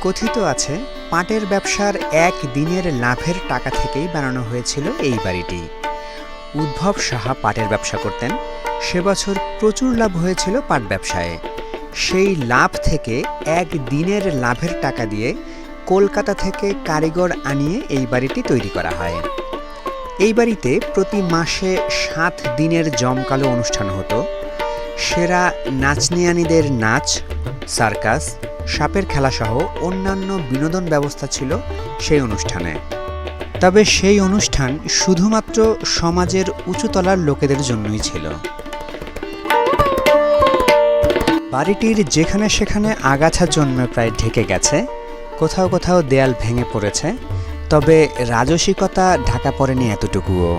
কথিত আছে পাটের ব্যবসার এক দিনের লাভের টাকা থেকেই বানানো হয়েছিল এই বাড়িটি। উদ্ভব সাহা পাটের ব্যবসা করতেন। সে বছর প্রচুর লাভ হয়েছিল পাট ব্যবসায়। সেই লাভ থেকে এক দিনের লাভের টাকা দিয়ে কলকাতা থেকে কারিগর আনিয়ে এই বাড়িটি তৈরি করা হয়। এই বাড়িতে প্রতি মাসে 7 দিনের জমকালো অনুষ্ঠান হতো। সেরা নাচনিয়ানিদের নাচ, সার্কাস, সাপের খেলাসহ অন্যান্য বিনোদন ব্যবস্থা ছিল সেই অনুষ্ঠানে। তবে সেই অনুষ্ঠান শুধুমাত্র সমাজের উঁচুতলার লোকেদের জন্যই ছিল। বাড়িটির যেখানে সেখানে আগাছা জন্মে প্রায় ঢেকে গেছে, কোথাও কোথাও দেয়াল ভেঙে পড়েছে, তবে রাজসিকতা ঢাকা পড়েনি এতটুকুও।